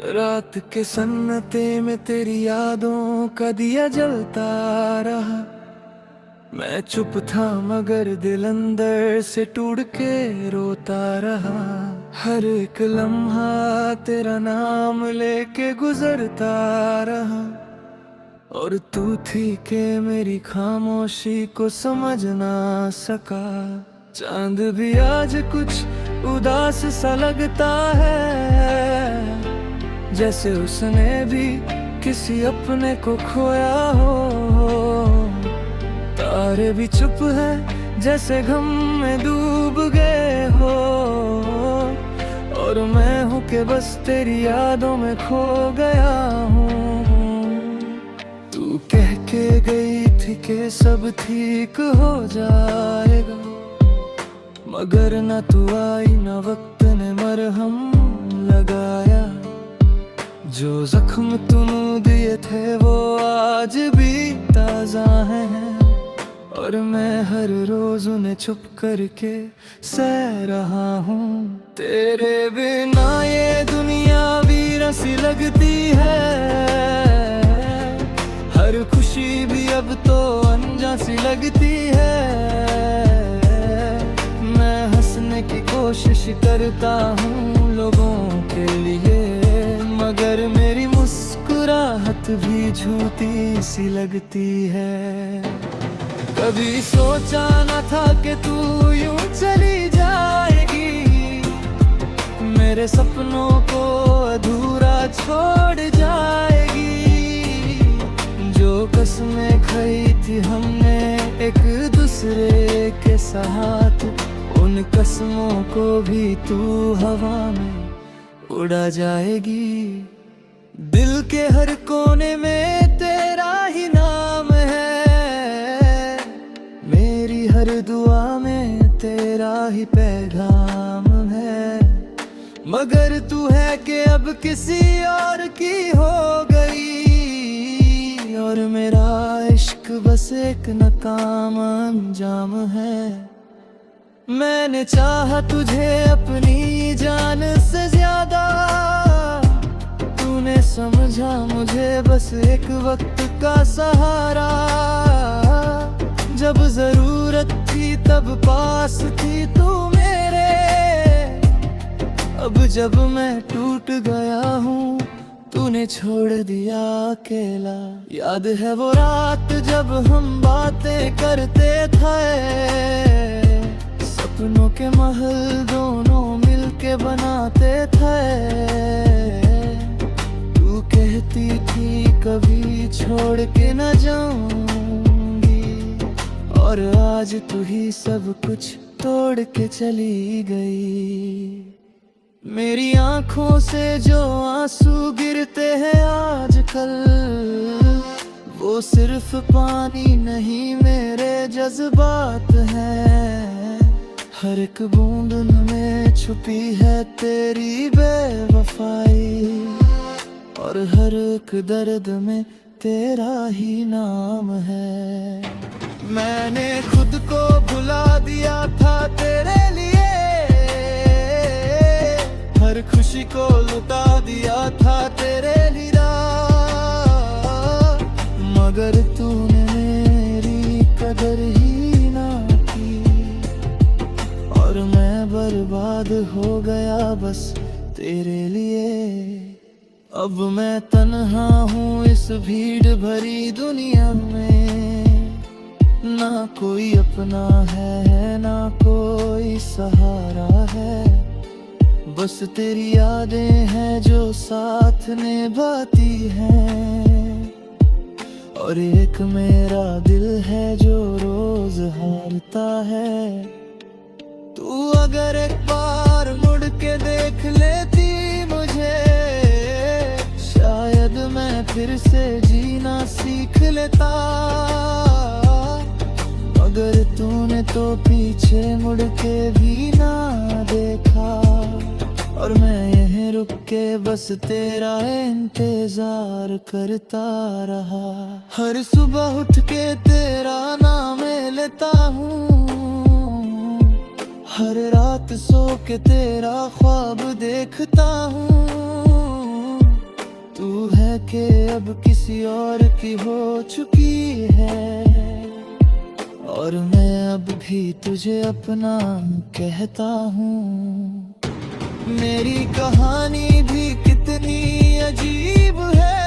रात के सन्नाटे में तेरी यादों का दिया जलता रहा। मैं चुप था मगर दिल अंदर से टूट के रोता रहा। हर एक लम्हा तेरा नाम लेके गुजरता रहा। और तू थी के मेरी खामोशी को समझ ना सका। चांद भी आज कुछ उदास सा लगता है, जैसे उसने भी किसी अपने को खोया हो। तारे भी चुप है जैसे गम में डूब गए हो। और मैं हूँ कि बस तेरी यादों में खो गया हूँ। तू कह के गई थी कि सब ठीक हो जाएगा, मगर ना तू आई ना वक्त ने मरहम लगाया। जो जख्म तूने दिए थे वो आज भी ताजा हैं। और मैं हर रोज उन्हें छुप करके सह रहा हूँ। तेरे बिना ये दुनिया वीरान सी लगती है। हर खुशी भी अब तो अनजान सी लगती है। मैं हंसने की कोशिश करता हूँ लोगों के लिए, मगर मेरी मुस्कुराहट भी झूठी सी लगती है। कभी सोचा न था कि तू यूं चली जाएगी, मेरे सपनों को अधूरा छोड़ जाएगी। जो कसमें खाई थी हमने एक दूसरे के साथ, उन कसमों को भी तू हवा में उड़ा जाएगी। दिल के हर कोने में तेरा ही नाम है, मेरी हर दुआ में तेरा ही पैगाम है। मगर तू है कि अब किसी और की हो गई, और मेरा इश्क बस एक नाकाम अंजाम है। मैंने चाहा तुझे अपनी जान से ज्यादा, तूने समझा मुझे बस एक वक्त का सहारा। जब जरूरत थी तब पास थी तू मेरे, अब जब मैं टूट गया हूँ तूने छोड़ दिया अकेला। याद है वो रात जब हम बातें करते थे, सपनों के महल दोनों मिलके बनाते थे। तू कहती थी कभी छोड़ के न जाऊंगी, और आज तू ही सब कुछ तोड़ के चली गई। मेरी आंखों से जो आंसू गिरते हैं आजकल, वो सिर्फ पानी नहीं मेरे जज्बात हैं। हर एक बूंद में छुपी है तेरी बेवफाई, और हर एक दर्द में तेरा ही नाम है। मैंने खुद को भुला दिया था तेरे लिए, हर खुशी को लुटा दिया था तेरे लिए। मगर तूने मेरी कदर ही ना की, और मैं बर्बाद हो गया बस तेरे लिए। अब मैं तन्हा हूँ इस भीड़ भरी दुनिया में, ना कोई अपना है ना कोई सहारा है। बस तेरी यादें हैं जो साथ निभाती हैं, और एक मेरा दिल है जो रोज हारता है। तू अगर एक बार मुड़ के देख लेती मुझे, शायद मैं फिर से जीना सीख लेता। मगर तूने तो पीछे मुड़ के भी ना देखा, और मैं यहीं रुक के बस तेरा इंतजार करता रहा। हर सुबह उठ के तेरा नाम लेता हूँ, हर रात सो के तेरा ख्वाब देखता हूँ। तू है कि अब किसी और की हो चुकी है, और मैं अब भी तुझे अपना कहता हूँ। मेरी कहानी भी कितनी अजीब है,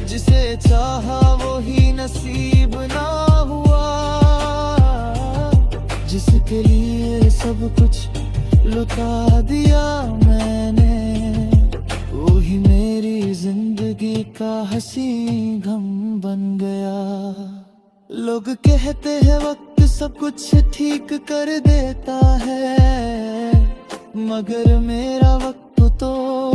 जिसे चाहा वो ही नसीब ना हुआ, जिसके लिए सब कुछ लुटा दिया मैंने, वो ही मेरी जिंदगी का हंसी गम बन गया। लोग कहते हैं वक्त सब कुछ ठीक कर देता है, मगर मेरा वक्त तो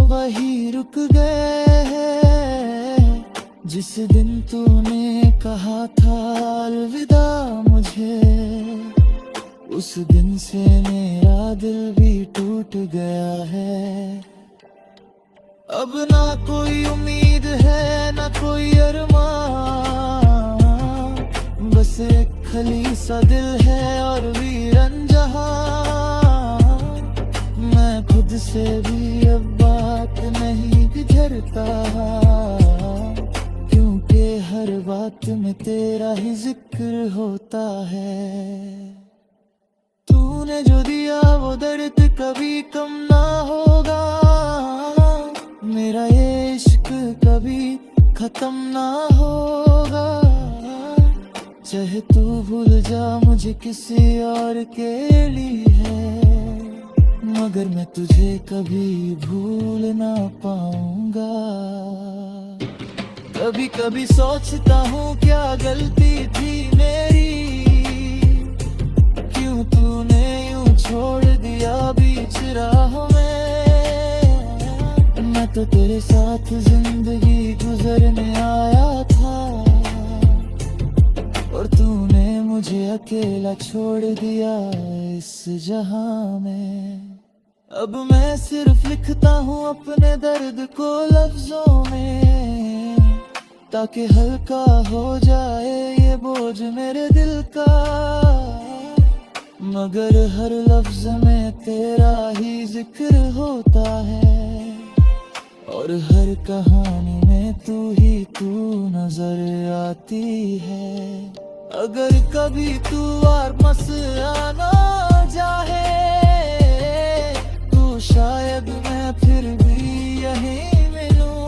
वही रुक गया है। जिस दिन तूने कहा था अलविदा मुझे, उस दिन से मेरा दिल भी टूट गया है। अब ना कोई उम्मीद है ना कोई अरमान, बस एक खाली सा दिल है और वीरन जहां। मैं खुद से भी अब बात नहीं गुजरता, क्योंकि हर बात में तेरा ही जिक्र होता है। तूने जो दिया वो दर्द कभी कम ना होगा, मेरा ये इश्क कभी खत्म ना होगा। चाहे तू भूल जा मुझे किसी और के लिए है, मगर मैं तुझे कभी भूल ना पाऊंगा। कभी कभी सोचता हूँ क्या गलती थी मेरी, क्यों तूने यूं छोड़ दिया बीच राह में। मैं तो तेरे साथ जिंदगी गुजरने आया था, और तूने मुझे अकेला छोड़ दिया इस जहां में। अब मैं सिर्फ लिखता हूँ अपने दर्द को लफ्जों में, ताकि हल्का हो जाए ये बोझ मेरे दिल का। मगर हर लफ्ज में तेरा ही जिक्र होता है, और हर कहानी में तू नजर आती है। अगर कभी तू और मसला ना चाहे, तो शायद मैं फिर भी यहीं मिलूं।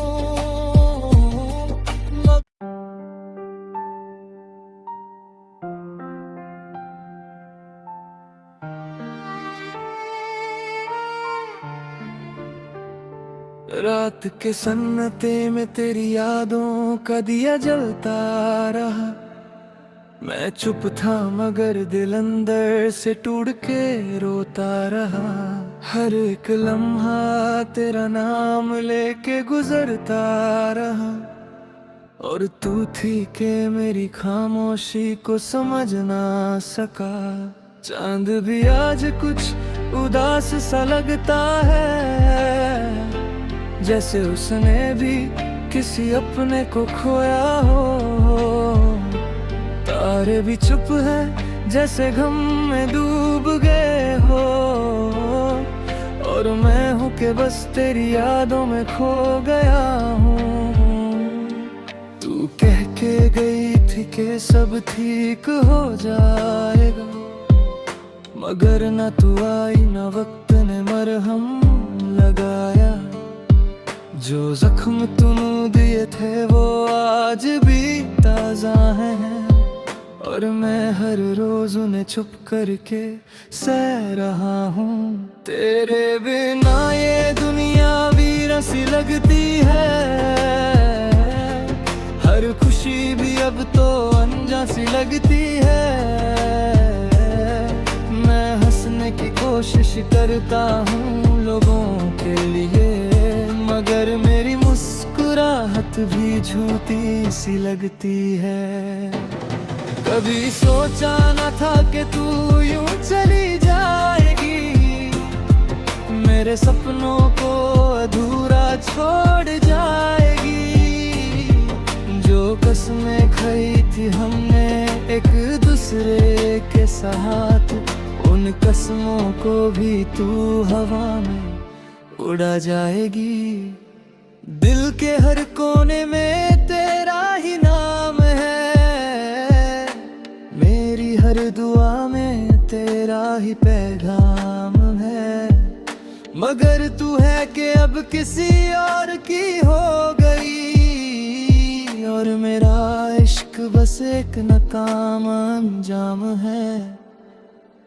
रात के सन्नाटे में तेरी यादों का दिया जलता रहा। मैं चुप था मगर दिल अंदर से टूट के रोता रहा। हर एक लम्हा तेरा नाम लेके गुजरता रहा, और तू थी के मेरी खामोशी को समझ ना सका। चांद भी आज कुछ उदास सा लगता है, जैसे उसने भी किसी अपने को खोया हो। तारे भी चुप है जैसे गम में डूब गए हो, और मैं हूँ कि बस तेरी यादों में खो गया हूँ। तू कह के गई थी कि सब ठीक हो जाएगा, मगर ना तू आई ना वक्त ने मरहम लगाया। जो जख्म तूने दिए थे वो आज भी ताजा हैं, और मैं हर रोज उन्हें छुप करके सह रहा हूँ। तेरे बिना ये दुनिया वीरान सी लगती है, हर खुशी भी अब तो अनजान सी लगती है। मैं हंसने की कोशिश करता हूँ लोगों के लिए, मगर मेरी मुस्कुराहट भी झूठी सी लगती है। कभी सोचा न था कि तू यूं चली जाएगी, मेरे सपनों को अधूरा छोड़ जाएगी। जो कसमें खाई थी हमने एक दूसरे के साथ, उन कसमों को भी तू हवा में उड़ा जाएगी। दिल के हर कोने में तेरा ही नाम है, मेरी हर दुआ में तेरा ही पैगाम है। मगर तू है कि अब किसी और की हो गई, और मेरा इश्क बस एक नाकाम अंजाम है।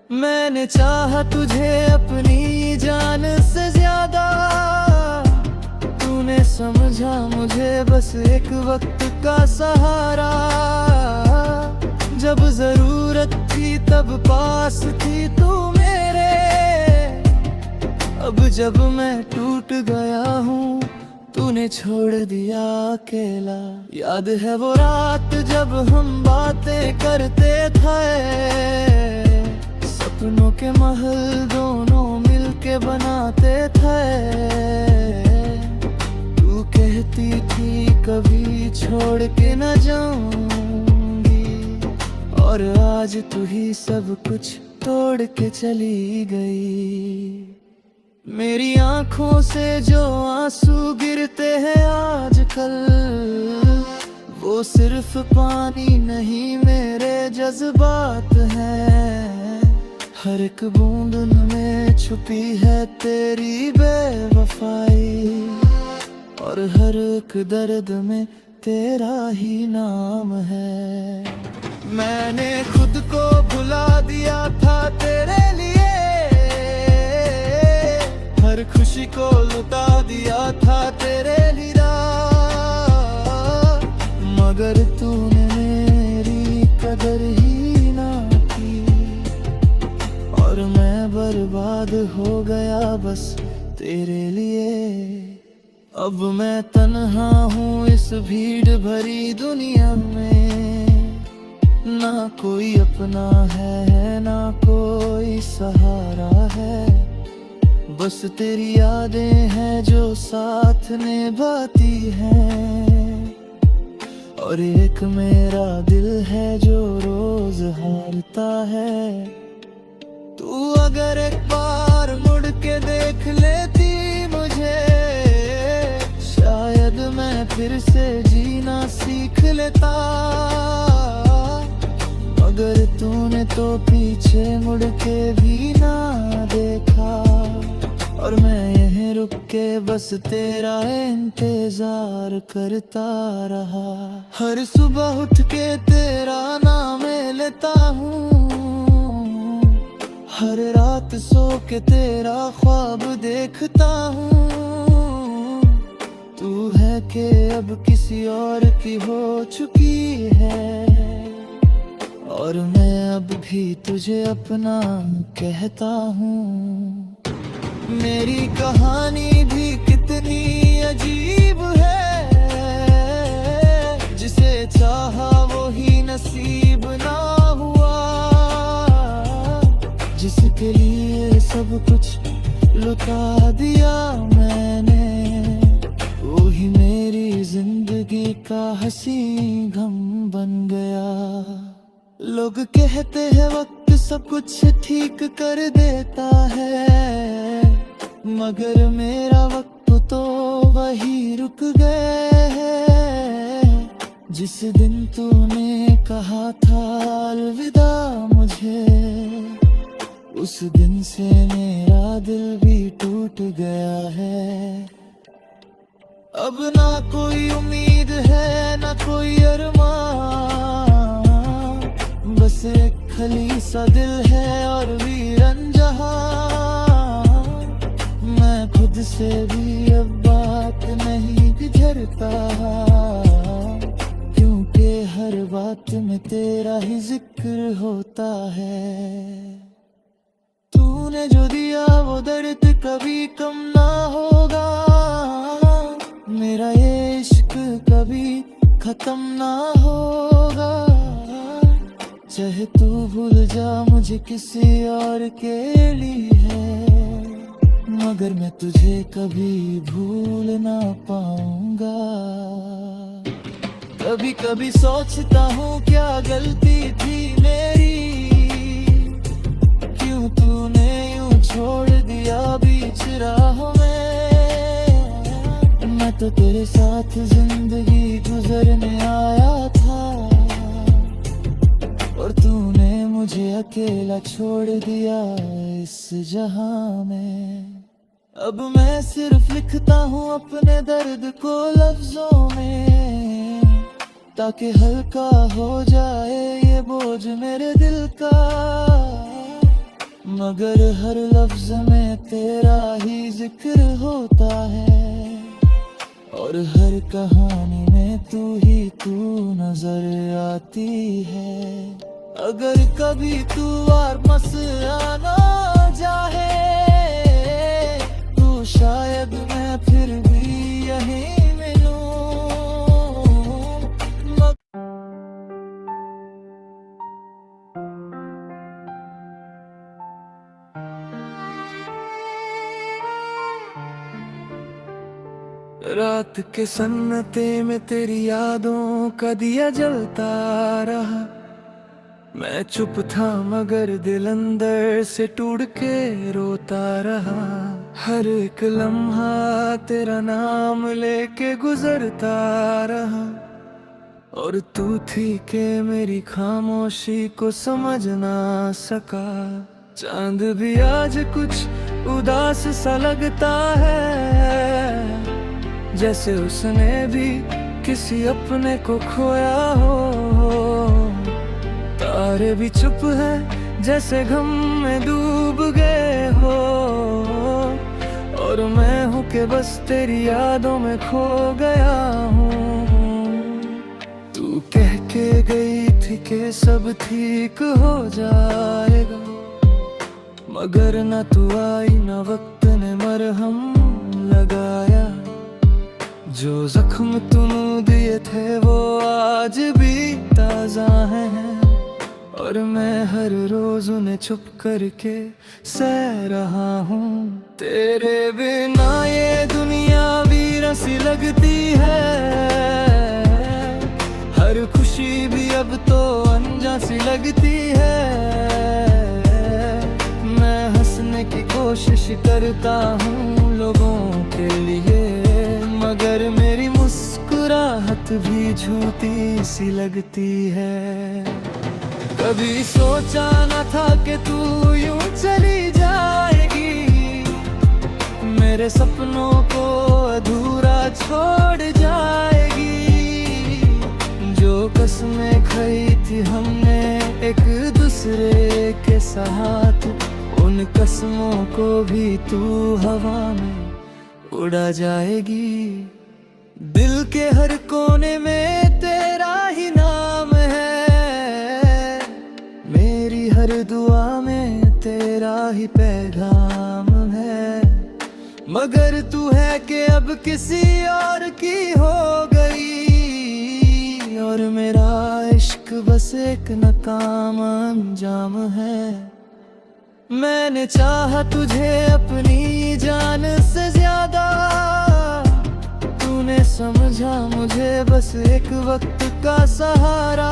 मैंने चाहा तुझे अपनी जान से ज्यादा, तूने समझा मुझे बस एक वक्त का सहारा। जब जरूरत थी तब पास थी तू मेरे, अब जब मैं टूट गया हूँ तूने छोड़ दिया अकेला। याद है वो रात जब हम बातें करते थे, सपनों के महल दोनों मिलके बनाते थे। तू कहती थी कभी छोड़ के न जाऊंगी, और आज तू ही सब कुछ तोड़ के चली गई। मेरी आंखों से जो आंसू गिरते हैं आजकल, वो सिर्फ पानी नहीं मेरे जज्बात हैं। हर एक बूंद में छुपी है तेरी बेवफाई, और हर एक दर्द में तेरा ही नाम है। मैंने खुद को भुला दिया था तेरे लिए, हर खुशी को लुटा दिया था तेरे लिए। मगर तूने मेरी कदर ही ना की, और मैं बर्बाद हो गया बस तेरे लिए। अब मैं तन्हा हूँ इस भीड़ भरी दुनिया में, ना कोई अपना है ना कोई सहारा है। बस तेरी यादें हैं जो साथ निभाती हैं, और एक मेरा दिल है जो रोज हारता है। तू अगर एक बार मुड़ के देख लेती मुझे, शायद मैं फिर से जीना सीख लेता। मगर तूने तो पीछे मुड़ के भी ना देखा, और मैं यहीं रुक के बस तेरा इंतजार करता रहा। हर सुबह उठ के तेरा नाम लेता हूँ, हर रात सो के तेरा ख्वाब देखता हूँ। तू है कि अब किसी और की हो चुकी है, और मैं अब भी तुझे अपना कहता हूँ। मेरी कहानी भी कितनी अजीब है, जिसे चाहा वो ही नसीब ना हुआ। जिसके लिए सब कुछ लुटा दिया मैंने, वो ही मेरी जिंदगी का हंसी गम बन गया। लोग कहते हैं वक्त सब कुछ ठीक कर देता है, मगर मेरा वक्त तो वही रुक गया है। जिस दिन तूने कहा था अलविदा मुझे, उस दिन से मेरा दिल भी टूट गया है। अब ना कोई उम्मीद है ना कोई अरमान, बस एक खाली सा दिल है और वीरन जहां। मैं खुद से भी अब बात नहीं गुजरता, क्योंकि हर बात में तेरा ही जिक्र होता है। तूने जो दिया वो दर्द कभी कम ना होगा, मेरा ये इश्क कभी खत्म ना होगा। चाहे तू भूल जा मुझे किसी और के लिए, मगर मैं तुझे कभी भूल ना पाऊंगा। कभी कभी सोचता हूँ क्या गलती थी मेरी, क्यों तूने यूं छोड़ दिया बीच राहों में। मैं तो तेरे साथ जिंदगी गुजरने आया था, और तूने मुझे अकेला छोड़ दिया इस जहां में। अब मैं सिर्फ लिखता हूँ अपने दर्द को लफ्जों में, ताकि हल्का हो जाए ये बोझ मेरे दिल का। मगर हर लफ्ज में तेरा ही जिक्र होता है, और हर कहानी में तू नजर आती है। अगर कभी तू और मसला चाहे तो शायद मैं फिर भी यहीं मिलूं। रात के सन्नाटे में तेरी यादों का दिया जलता रहा। मैं चुप था मगर दिल अंदर से टूट के रोता रहा। हर एक लम्हा तेरा नाम लेके गुजरता रहा, और तू थी के मेरी खामोशी को समझ ना सका। चांद भी आज कुछ उदास सा लगता है, जैसे उसने भी किसी अपने को खोया हो। तारे भी चुप है जैसे गम में डूब गए हो, और मैं हूँ कि बस तेरी यादों में खो गया हूँ। तू कह के गई थी कि सब ठीक हो जाएगा, मगर ना तू आई ना वक्त ने मरहम लगाया। जो जख्म तूने दिए थे वो आज भी ताजा हैं, और मैं हर रोज उन्हें छुप करके सह रहा हूँ। तेरे बिना ये दुनिया वीरान सी लगती है, हर खुशी भी अब तो अनजान सी लगती है। मैं हंसने की कोशिश करता हूँ लोगों के लिए, मगर मेरी मुस्कुराहट भी झूठी सी लगती है। कभी सोचा न था कि तू यूं चली जाएगी, मेरे सपनों को अधूरा छोड़ जाएगी। जो कसमें खाई थी हमने एक दूसरे के साथ, उन कसमों को भी तू हवा में उड़ा जाएगी। दिल के हर कोने में तेरा ही नाम है, मेरी हर दुआ में तेरा ही पैगाम है। मगर तू है कि अब किसी और की हो गई, और मेरा इश्क बस एक नाकाम अंजाम है। मैंने चाहा तुझे अपनी जान से ज्यादा, तूने समझा मुझे बस एक वक्त का सहारा।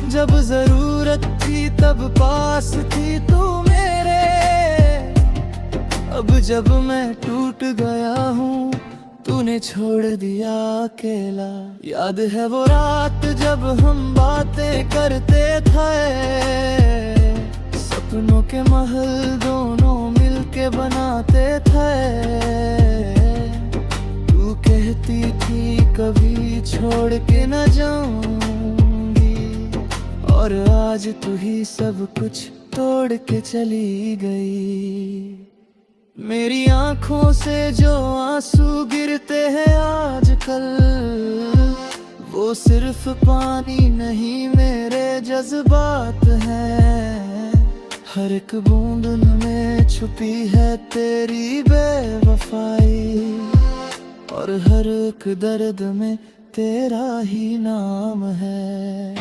जब जरूरत थी तब पास थी तू मेरे, अब जब मैं टूट गया हूँ तूने छोड़ दिया अकेला। याद है वो रात जब हम बातें करते थे, सपनों के महल दोनों मिलके बनाते थे। तू कहती थी कभी छोड़ के न जाऊंगी, और आज तू ही सब कुछ तोड़ के चली गई। मेरी आंखों से जो आंसू गिरते हैं आजकल, वो सिर्फ पानी नहीं मेरे जज्बात हैं। हर एक बूंद में छुपी है तेरी बेवफाई, और हर एक दर्द में तेरा ही नाम है।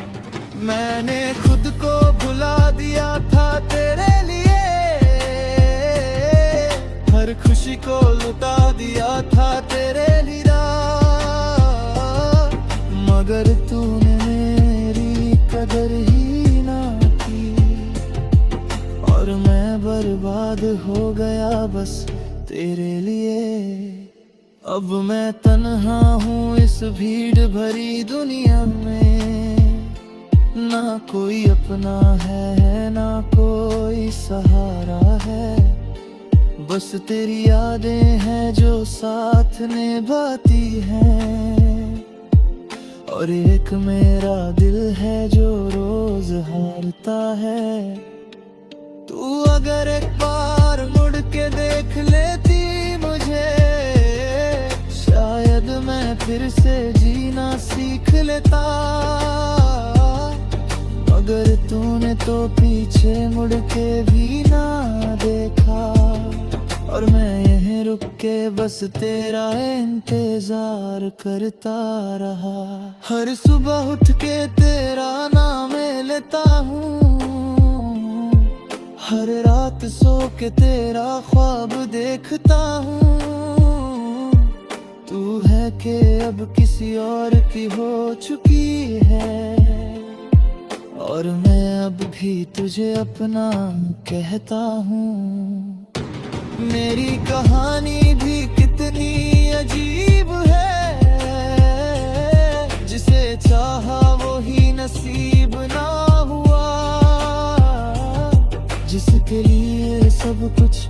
मैंने खुद को भुला दिया था तेरे लिए, हर खुशी को लुटा दिया था तेरे लिए। मगर तूने मेरी कदर ही ना की, और मैं बर्बाद हो गया बस तेरे लिए। अब मैं तन्हा हूँ इस भीड़ भरी दुनिया में, ना कोई अपना है ना कोई सहारा है। बस तेरी यादें हैं जो साथ निभाती हैं, और एक मेरा दिल है जो रोज हारता है। तू अगर एक बार मुड़ के देख लेती मुझे, शायद मैं फिर से जीना सीख लेता। मगर तूने तो पीछे मुड़ के भी ना देखा, और मैं यहीं रुक के बस तेरा इंतजार करता रहा। हर सुबह उठ के तेरा नाम लेता हूँ, हर रात सो के तेरा ख्वाब देखता हूँ। तू है कि अब किसी और की हो चुकी है, और मैं अब भी तुझे अपना कहता हूँ। मेरी कहानी भी कितनी अजीब है, जिसे चाहा वो ही नसीब ना हुआ। जिसके लिए सब कुछ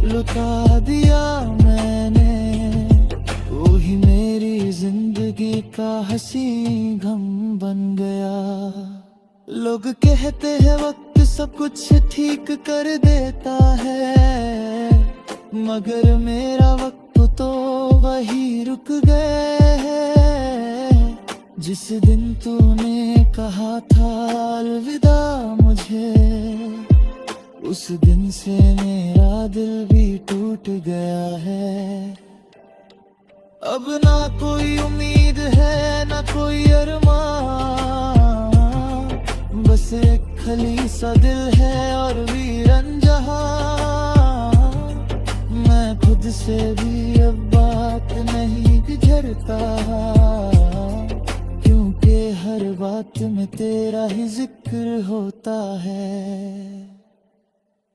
लुटा दिया मैंने, वो ही मेरी जिंदगी का हंसी गम बन गया। लोग कहते हैं वक्त सब कुछ ठीक कर देता है, मगर मेरा वक्त तो वही रुक गया है। जिस दिन तूने कहा था अलविदा मुझे, उस दिन से मेरा दिल भी टूट गया है। अब ना कोई उम्मीद है ना कोई अरमान, बस एक खाली सा दिल है और वीरन जहां। मैं खुद से भी अब बात नहीं गुजरता, क्योंकि हर बात में तेरा ही जिक्र होता है।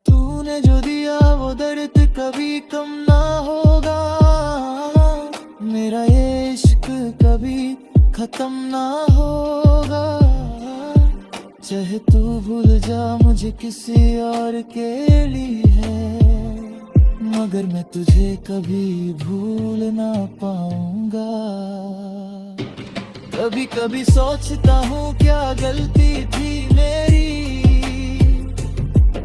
तूने जो दिया वो दर्द कभी कम ना होगा, मेरा ये इश्क कभी खत्म ना होगा। चाहे तू भूल जा मुझे किसी और के लिए है, मगर मैं तुझे कभी भूल ना पाऊंगा। कभी कभी सोचता हूँ क्या गलती थी मेरी,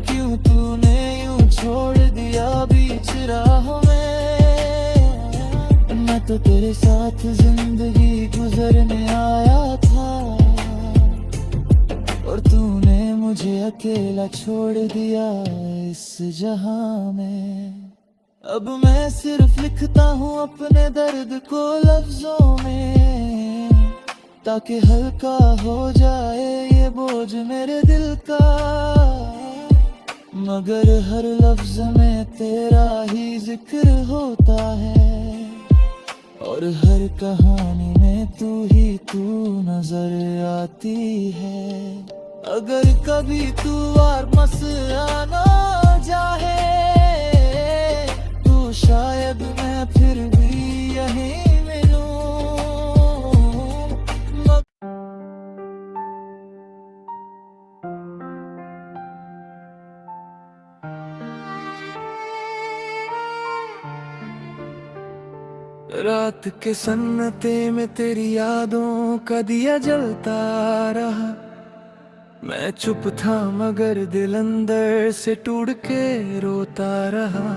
क्यों तूने यूं छोड़ दिया बीच राहों में। मैं तो तेरे साथ जिंदगी गुजरने आया था, और तूने मुझे अकेला छोड़ दिया इस जहां में। अब मैं सिर्फ लिखता हूँ अपने दर्द को लफ्जों में, ताकि हल्का हो जाए ये बोझ मेरे दिल का। मगर हर लफ्ज में तेरा ही जिक्र होता है, और हर कहानी में तू नजर आती है। अगर कभी तू और मसला चाहे, तो शायद मैं फिर भी यहीं मिलूं। रात के सन्नाटे में तेरी यादों का दिया जलता रहा। मैं चुप था मगर दिल अंदर से टूट के रोता रहा।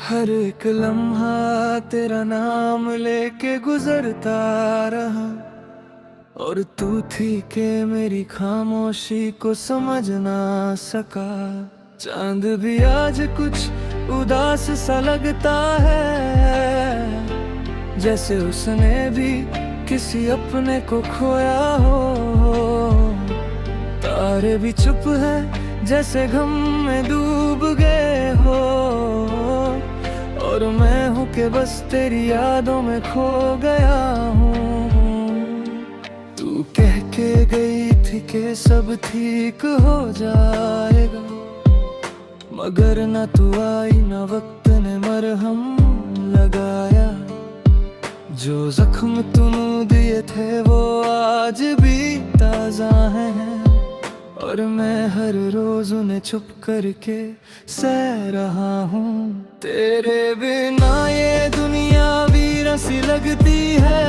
हर एक लम्हा तेरा नाम लेके गुजरता रहा, और तू थी के मेरी खामोशी को समझ ना सका। चांद भी आज कुछ उदास सा लगता है, जैसे उसने भी किसी अपने को खोया हो। तारे भी चुप है जैसे गम में डूब गए हो, और मैं हूँ कि बस तेरी यादों में खो गया हूँ। तू कह के गई थी कि सब ठीक हो जाएगा, मगर ना तू आई ना वक्त ने मरहम लगाया। जो जख्म तूने दिए थे वो आज भी ताजा हैं, और मैं हर रोज उन्हें छुप करके सह रहा हूँ। तेरे बिना ये दुनिया वीरान सी लगती है,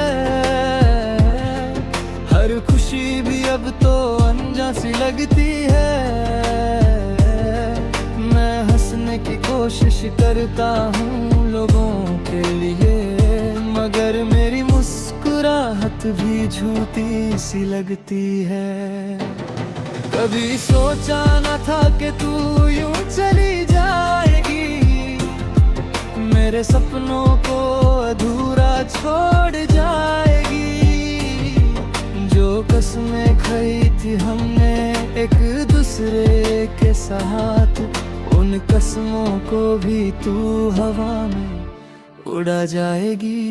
हर खुशी भी अब तो अनजान सी लगती है। मैं हंसने की कोशिश करता हूँ लोगों के लिए, मगर मेरी मुस्कुराहट भी झूठी सी लगती है। कभी सोचा न था कि तू यूं चली जाएगी, मेरे सपनों को अधूरा छोड़ जाएगी। जो कसमें खाई थी हमने एक दूसरे के साथ, उन कसमों को भी तू हवा में उड़ा जाएगी।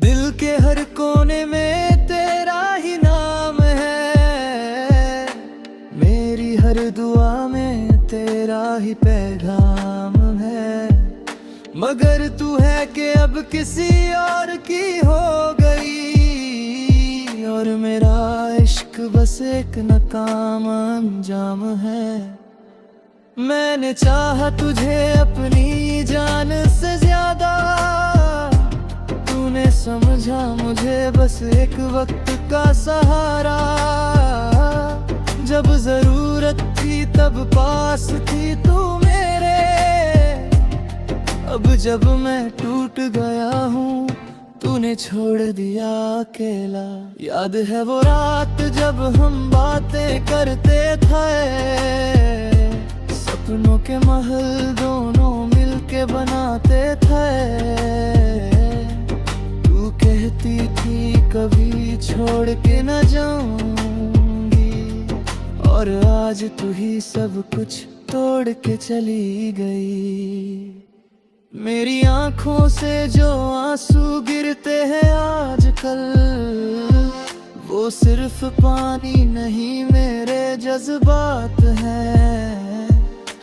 दिल के हर कोने में तेरा ही नाम है, मेरी हर दुआ में तेरा ही पैगाम है। मगर तू है कि अब किसी और की हो गई, और मेरा इश्क बस एक नाकाम अंजाम है। मैंने चाहा तुझे अपनी जान से ज्यादा, तूने समझा मुझे बस एक वक्त का सहारा। जब जरूरत थी तब पास थी तू मेरे, अब जब मैं टूट गया हूँ तूने छोड़ दिया अकेला। याद है वो रात जब हम बातें करते थे, सपनों के महल दोनों मिलके बनाते थे। तू कहती थी कभी छोड़ के न जाऊंगी, और आज तू ही सब कुछ तोड़ के चली गई। मेरी आंखों से जो आंसू गिरते हैं आजकल, वो सिर्फ पानी नहीं मेरे जज्बात हैं।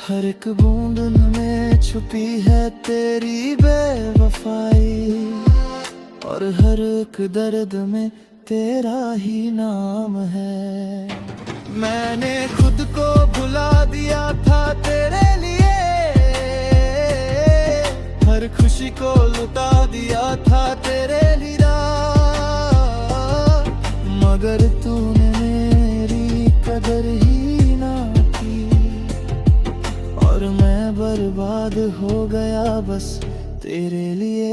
हर एक बूंद में छुपी है तेरी बेवफाई, और हर एक दर्द में तेरा ही नाम है। मैंने खुद को भुला दिया था तेरे लिए, हर खुशी को लुटा दिया था तेरे लिए। मगर तूने मेरी कदर ही ना की, और मैं बर्बाद हो गया बस तेरे लिए।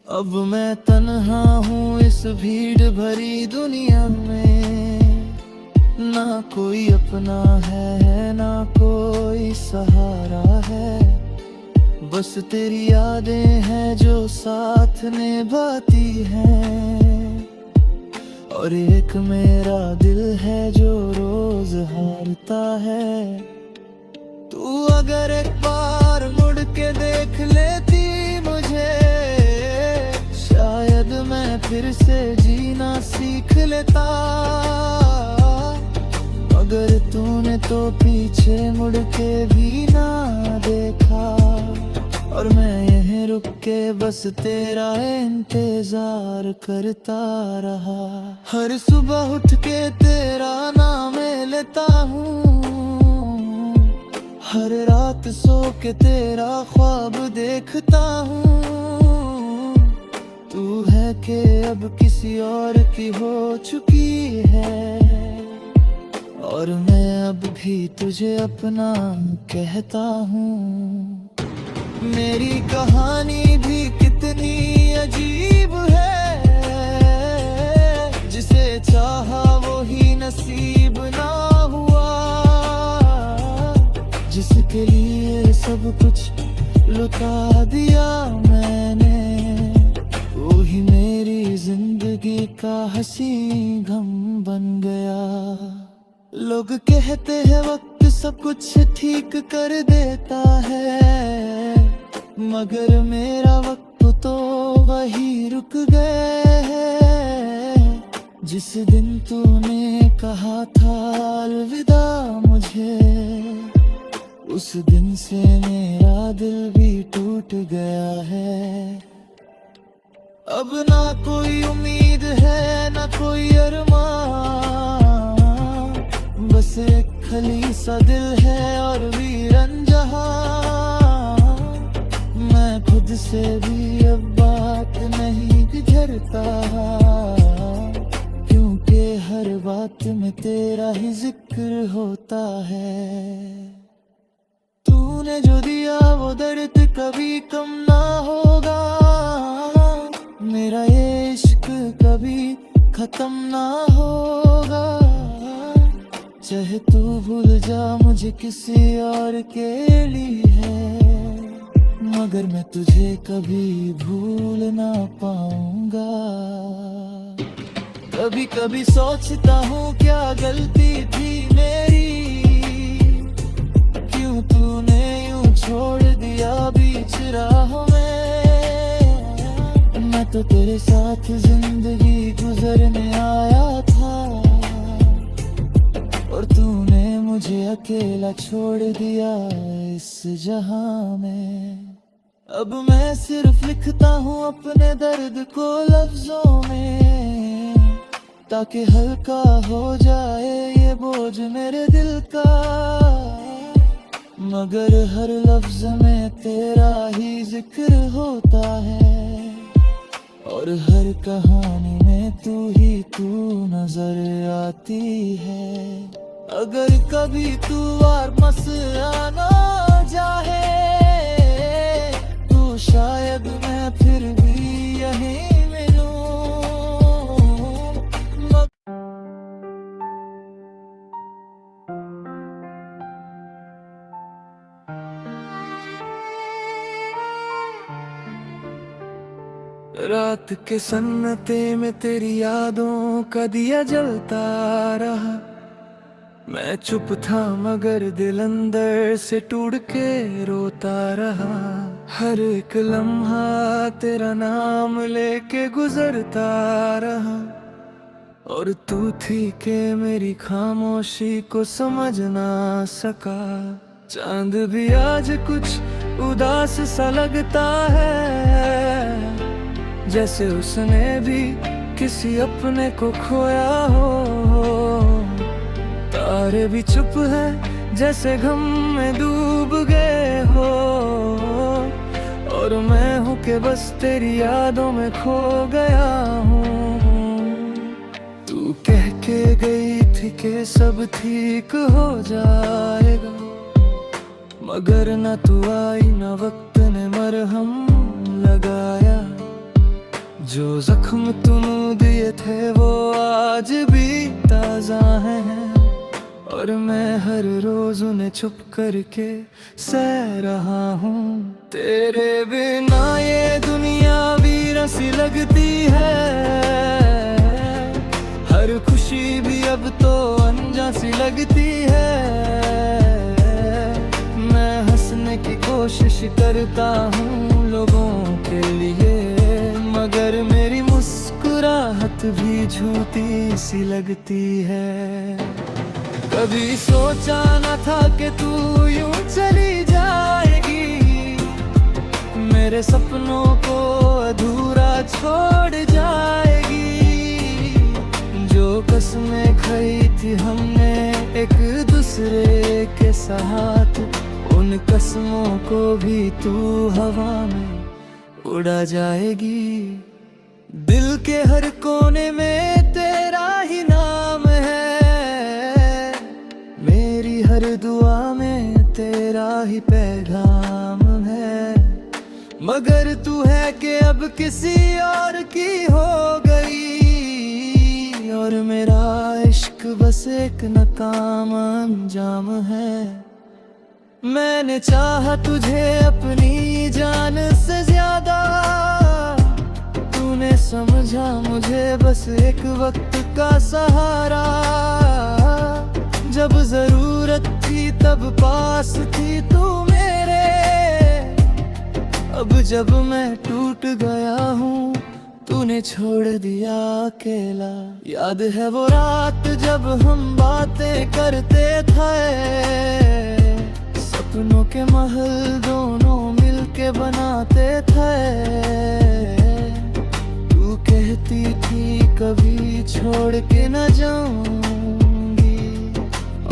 अब मैं तन्हा हूँ इस भीड़ भरी दुनिया में, ना कोई अपना है ना कोई सहारा है। बस तेरी यादें हैं जो साथ निभाती हैं, और एक मेरा दिल है जो रोज हारता है। तू अगर एक बार मुड़ के देख लेती मुझे, शायद मैं फिर से जीना सीख लेता। मगर तूने तो पीछे मुड़ के भी ना देखा, और मैं यहीं रुक के बस तेरा इंतजार करता रहा। हर सुबह उठ के तेरा नाम लेता हूँ, हर रात सो के तेरा ख्वाब देखता हूँ। तू है कि अब किसी और की हो चुकी है, और मैं अब भी तुझे अपना कहता हूँ। मेरी कहानी भी कितनी अजीब है, जिसे चाहा वो ही नसीब ना हुआ। जिसके लिए सब कुछ लुटा दिया मैंने, वो ही मेरी जिंदगी का हंसी गम बन गया। लोग कहते हैं वक्त सब कुछ ठीक कर देता है, मगर मेरा वक्त तो वही रुक गया है। जिस दिन तूने कहा था अलविदा मुझे, उस दिन से मेरा दिल भी टूट गया है। अब ना कोई उम्मीद है ना कोई अरमान, बस एक खली सा दिल है और वीरन जहां। मैं खुद से भी अब बात नहीं गुजरता, क्योंकि हर बात में तेरा ही जिक्र होता है। तूने जो दिया वो दर्द कभी कम ना होगा, मेरा ये इश्क कभी खत्म ना होगा। चाहे तू भूल जा मुझे किसी और के लिए है, मगर मैं तुझे कभी भूल ना पाऊंगा। कभी कभी सोचता हूँ क्या गलती थी मेरी, क्यों तूने यूं छोड़ दिया बीच राह में। मैं तो तेरे साथ जिंदगी गुजरने आया था, और तूने मुझे अकेला छोड़ दिया इस जहां में। अब मैं सिर्फ लिखता हूँ अपने दर्द को लफ्जों में, ताकि हल्का हो जाए ये बोझ मेरे दिल का। मगर हर लफ्ज में तेरा ही जिक्र होता है, और हर कहानी में तू नजर आती है। अगर कभी तू और मसला ना जाए, तो शायद मैं फिर भी यहीं मिलूं। रात के सन्नाटे में तेरी यादों का दिया जलता रहा। मैं चुप था मगर दिल अंदर से टूट के रोता रहा। हर एक लम्हा तेरा नाम लेके गुजरता रहा, और तू थी के मेरी खामोशी को समझ ना सका। चांद भी आज कुछ उदास सा लगता है, जैसे उसने भी किसी अपने को खोया हो। तारे भी चुप है जैसे गम में डूब गए हो, और मैं हूँ कि बस तेरी यादों में खो गया हूँ। तू कह के गई थी कि सब ठीक हो जाएगा, मगर ना तू आई ना वक्त ने मरहम लगाया। जो जख्म तूने दिए थे वो आज भी ताजा हैं, और मैं हर रोज उन्हें छुप करके सह रहा हूँ। तेरे बिना ये दुनिया वीरान सी लगती है, हर खुशी भी अब तो अनजान सी लगती है। मैं हंसने की कोशिश करता हूँ लोगों के लिए, मगर मेरी मुस्कुराहट भी झूठी सी लगती है। कभी सोचा न था कि तू यूं चली जाएगी, मेरे सपनों को अधूरा छोड़ जाएगी। जो कसमें खाई थी हमने एक दूसरे के साथ, उन कसमों को भी तू हवा में उड़ा जाएगी। दिल के हर कोने में तेरा ही नाम है, मेरी हर दुआ में तेरा ही पैगाम है। मगर तू है कि अब किसी और की हो गई, और मेरा इश्क बस एक नाकाम अंजाम है। मैंने चाहा तुझे अपनी जान से ज्यादा, तूने समझा मुझे बस एक वक्त का सहारा। जब जरूरत थी तब पास थी तू मेरे, अब जब मैं टूट गया हूँ तूने छोड़ दिया अकेला। याद है वो रात जब हम बातें करते थे, सपनों के महल दोनों मिलके बनाते थे। कहती थी कभी छोड़ के न जाऊंगी,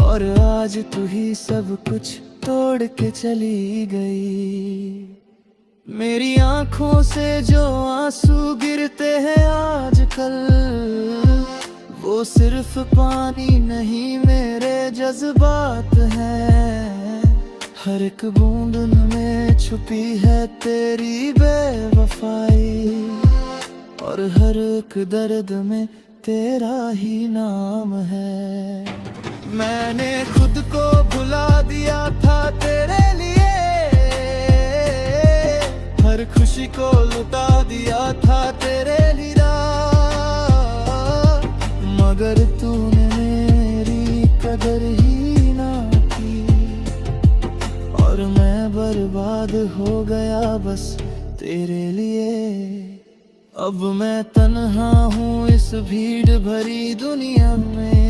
और आज तू ही सब कुछ तोड़ के चली गई। मेरी आंखों से जो आंसू गिरते हैं आजकल, वो सिर्फ पानी नहीं मेरे जज्बात हैं। हर एक बूंद में छुपी है तेरी बेवफाई, और हर एक दर्द में तेरा ही नाम है। मैंने खुद को भुला दिया था तेरे लिए, हर खुशी को लुटा दिया था तेरे लिए, मगर तूने मेरी कदर ही ना की, और मैं बर्बाद हो गया बस तेरे लिए। अब मैं तन्हा हूँ इस भीड़ भरी दुनिया में,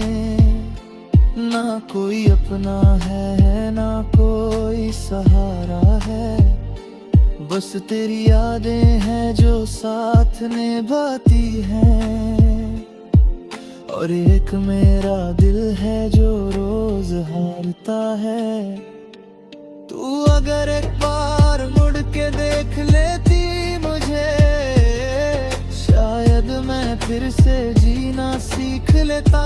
ना कोई अपना है ना कोई सहारा है, बस तेरी यादें हैं जो साथ निभाती हैं, और एक मेरा दिल है जो रोज हारता है। तू अगर एक बार मुड़ के देख लेती मुझे, शायद मैं फिर से जीना सीख लेता,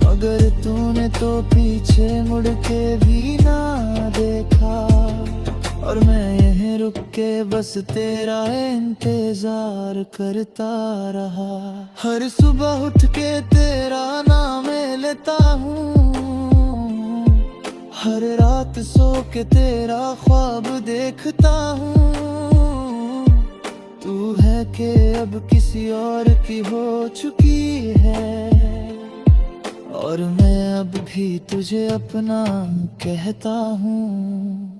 मगर तूने तो पीछे मुड़ के भी ना देखा, और मैं यहीं रुक के बस तेरा इंतजार करता रहा। हर सुबह उठ के तेरा नाम लेता हूँ, हर रात सो के तेरा ख्वाब देखता हूँ। तू है कि अब किसी और की हो चुकी है, और मैं अब भी तुझे अपना कहता हूँ।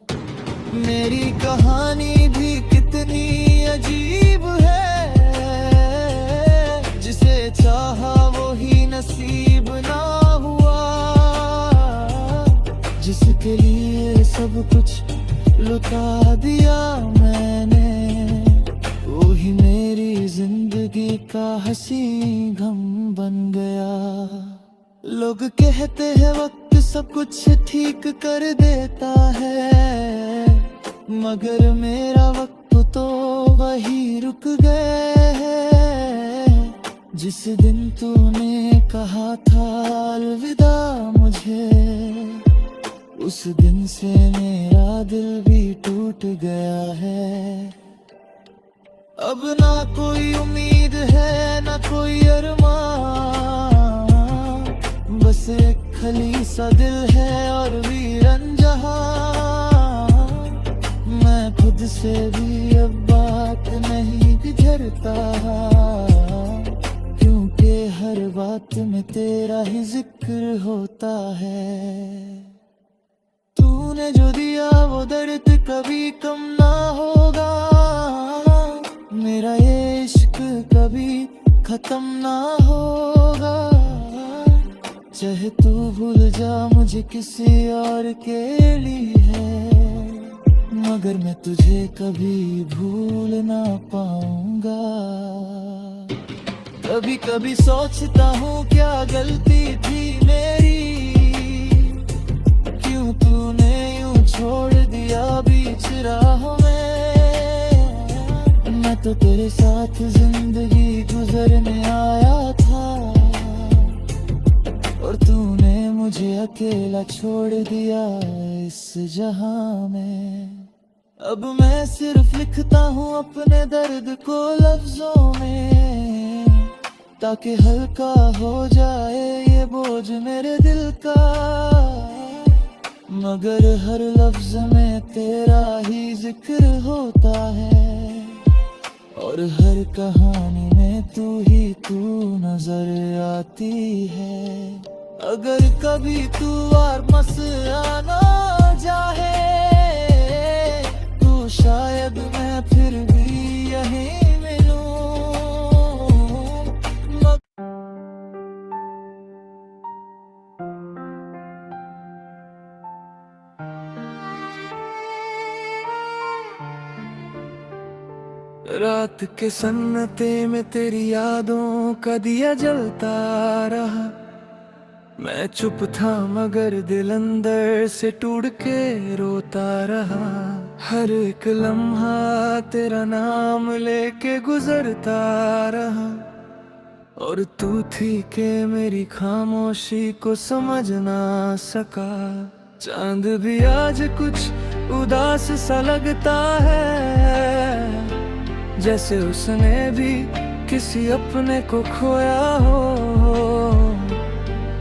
मेरी कहानी भी कितनी अजीब है, जिसे चाहा वो ही नसीब ना हुआ, जिसके लिए सब कुछ लुटा दिया मैंने, वो ही मेरी जिंदगी का हंसी गम बन गया। लोग कहते हैं वक्त सब कुछ ठीक कर देता है, मगर मेरा वक्त तो वही रुक गया है। जिस दिन तूने कहा था अलविदा मुझे, उस दिन से मेरा दिल भी टूट गया है। अब ना कोई उम्मीद है ना कोई अरमान, बस एक खाली सा दिल है और वीरन जहां। मैं खुद से भी अब बात नहीं गुजरता, क्योंकि हर बात में तेरा ही जिक्र होता है। तूने जो दिया वो दर्द कभी कम ना होगा, मेरा ये इश्क कभी खत्म ना होगा। चाहे तू भूल जा मुझे किसी और के लिए है, मगर मैं तुझे कभी भूल ना पाऊंगा। कभी कभी सोचता हूँ क्या गलती थी मेरी, क्यों तूने यूं छोड़ दिया बीच राह में। मैं तो तेरे साथ जिंदगी गुजरने आया था, और तूने मुझे अकेला छोड़ दिया इस जहां में। अब मैं सिर्फ लिखता हूँ अपने दर्द को लफ्जों में, ताकि हल्का हो जाए ये बोझ मेरे दिल का। मगर हर लफ्ज में तेरा ही जिक्र होता है, और हर कहानी में तू नजर आती है। अगर कभी तू और मसला जाए, तो शायद मैं फिर भी यहीं मिलूं। रात के सन्नाटे में तेरी यादों का दिया जलता रहा। मैं चुप था मगर दिल अंदर से टूट के रोता रहा। हर एक लम्हा तेरा नाम लेके गुजरता रहा, और तू थी के मेरी खामोशी को समझ ना सका। चांद भी आज कुछ उदास सा लगता है, जैसे उसने भी किसी अपने को खोया हो।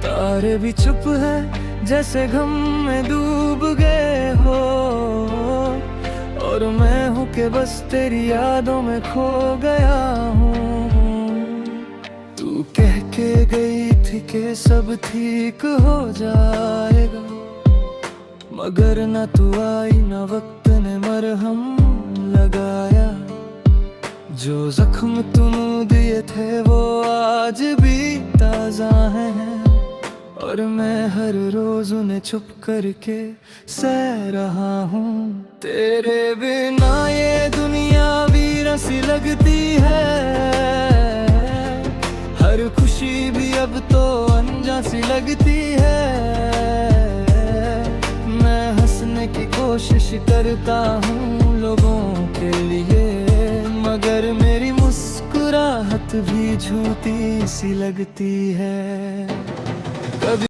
तारे भी चुप है जैसे गम में डूब गए हो, और मैं हूँ कि बस तेरी यादों में खो गया हूँ। तू कह के गई थी कि सब ठीक हो जाएगा, मगर ना तू आई ना वक्त ने मरहम लगाया। जो जख्म तूने दिए थे वो आज भी ताजा हैं, और मैं हर रोज उन्हें छुप करके सह रहा हूँ। तेरे बिना ये दुनिया वीरान सी लगती है, हर खुशी भी अब तो अनजान सी लगती है। मैं हंसने की कोशिश करता हूँ लोगों के लिए, मगर मेरी मुस्कुराहट भी झूठी सी लगती है।